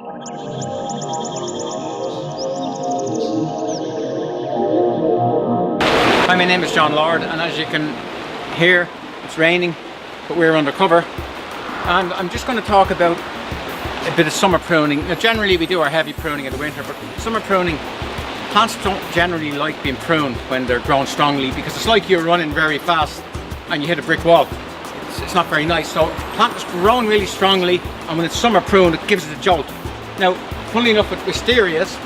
Hi, my name is John Lord, and as you can hear, it's raining, but we're undercover. And I'm just going to talk about a bit of summer pruning. Now, generally we do our heavy pruning in the winter, but summer pruning, plants don't generally like being pruned when they're grown strongly, because it's like you're running very fast and you hit a brick wall. It's not very nice. So the plant is growing really strongly, and when it's summer pruned, it gives it a jolt. Now, funnily enough with wisterias,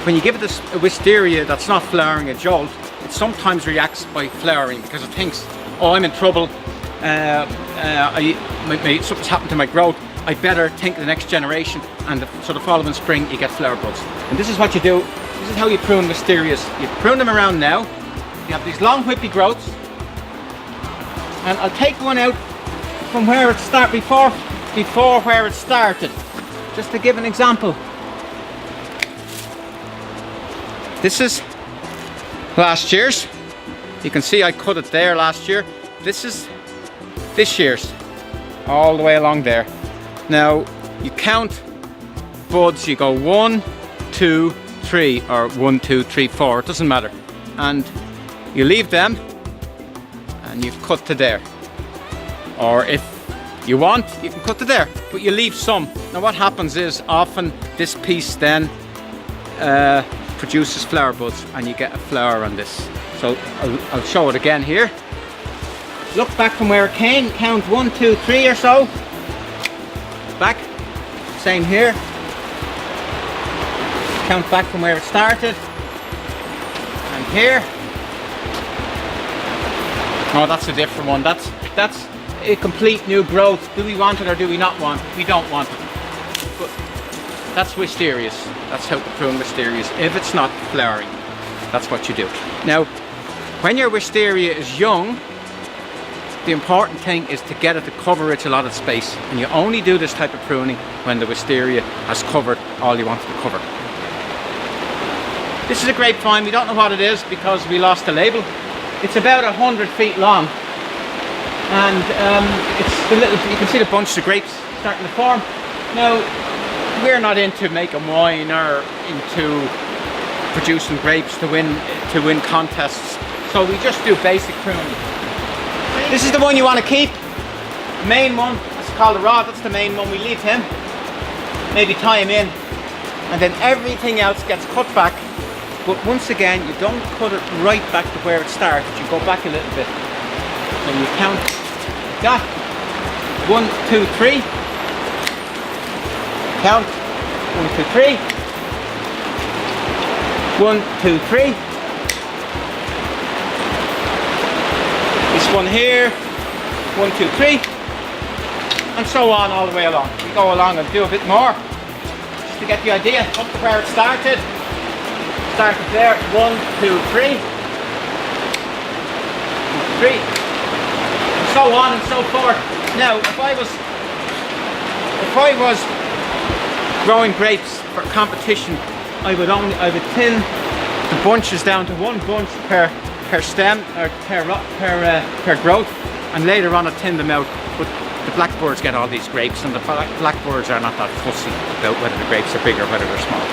when you give it a wisteria that's not flowering a jolt, it sometimes reacts by flowering because it thinks, oh, I'm in trouble, something's happened to my growth, I better think of the next generation, and so the following spring you get flower buds. And this is what you do, this is how you prune wisterias. You prune them around now, you have these long whippy growths, and I'll take one out from where it started, before where it started, just to give an example. This is last year's. You can see I cut it there last year. This is this year's, all the way along there. Now you count buds, you go 1, 2, 3, or 1, 2, 3, 4, it doesn't matter. And you leave them and you've cut to there. Or if you want, you can cut to there, but you leave some. Now what happens is often this piece then produces flower buds and you get a flower on this. So I'll show it again here. Look back from where it came, count 1, 2, 3 or so. Back, same here. Count back from where it started. And here. Oh, that's a different one. That's a complete new growth. Do we want it or do we not want it? We don't want it. But that's wisterias. That's how to prune wisterias. If it's not flowering, that's what you do. Now, when your wisteria is young, the important thing is to get it to cover its allotted space, and you only do this type of pruning when the wisteria has covered all you want it to cover. This is a grapevine. We don't know what it is because we lost the label. It's about 100 feet long, and it's the little, you can see the bunch of grapes starting to form. Now, we're not into making wine or into producing grapes to win contests, so we just do basic pruning. This is the one you want to keep. The main one, it's called a rod, that's the main one. We leave him, maybe tie him in, and then everything else gets cut back. But once again, you don't cut it right back to where it started, you go back a little bit. So you count like that. 1, 2, 3. Count. 1, 2, 3. 1, 2, 3. This one here, 1, 2, 3, and so on all the way along. We go along and do a bit more, just to get the idea up to where it started. Started there, 1, 2, 3, 3, and so on and so forth. Now, if I was growing grapes for competition, I would thin the bunches down to one bunch per stem or per growth, and later on I thin them out. But the blackbirds get all these grapes, and the blackbirds are not that fussy about whether the grapes are big or whether they're small.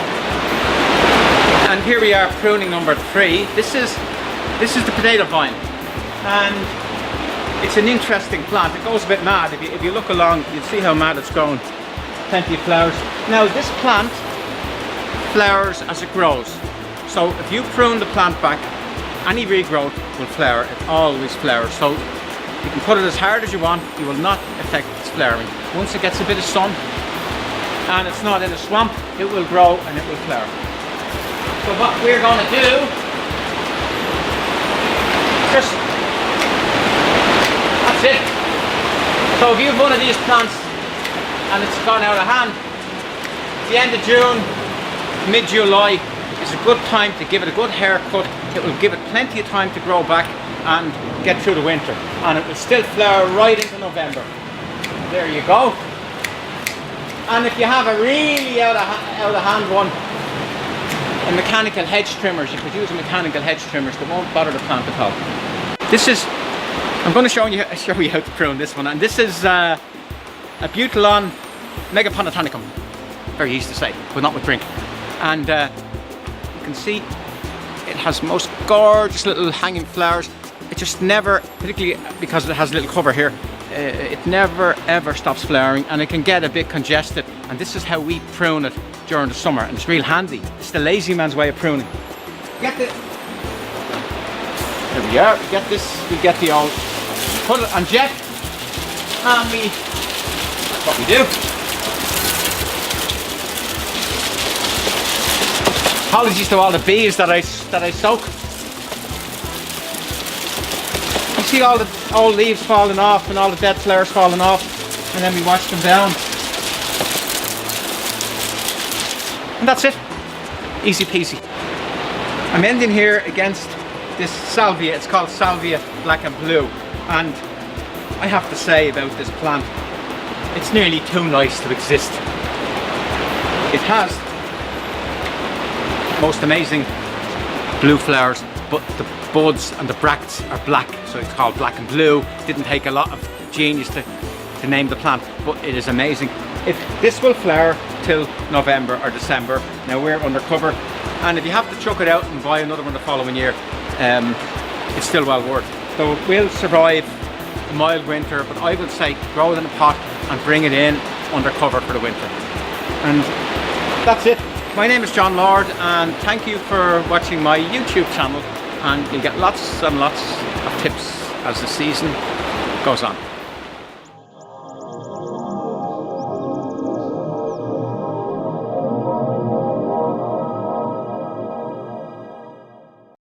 And here we are, pruning number 3. This is the potato vine, and it's an interesting plant. It goes a bit mad. If you look along, you'll see how mad it's going. Plenty of flowers. Now this plant flowers as it grows. So if you prune the plant back, any regrowth will flower. It always flowers. So you can put it as hard as you want, you will not affect its flowering. Once it gets a bit of sun and it's not in a swamp, it will grow and it will flower. So what we're going to do, that's it. So if you have one of these plants and it's gone out of hand, the end of June, mid-July is a good time to give it a good haircut. It will give it plenty of time to grow back and get through the winter, and it will still flower right into November. There you go. And if you have a really out of hand one, a mechanical hedge trimmers, you could use a mechanical hedge trimmers that won't bother the plant at all. This is, I'm going to show you how to prune this one, and this is Abutilon megapotamicum. very easy to say, but not with drink. And you can see it has most gorgeous little hanging flowers. It just never, particularly because it has a little cover here, it never ever stops flowering, and it can get a bit congested. And this is how we prune it during the summer, and it's real handy. It's the lazy man's way of pruning. Get the, there we are, we get this, we get the old, put it on jet, and that's what we do. Apologies to all the bees that I soak. You see all the old leaves falling off and all the dead flowers falling off, and then we wash them down. And that's it. Easy peasy. I'm ending here against this Salvia. It's called Salvia Black and Blue. And I have to say about this plant, it's nearly too nice to exist. It has most amazing blue flowers, but the buds and the bracts are black, so it's called Black and Blue. Didn't take a lot of genius to name the plant, but it is amazing. This will flower till November or December. Now we're undercover, and if you have to chuck it out and buy another one the following year, it's still well worth. So it will survive a mild winter, but I would say grow it in a pot and bring it in undercover for the winter. And that's it. My name is John Lord, and thank you for watching my YouTube channel, and you'll get lots and lots of tips as the season goes on.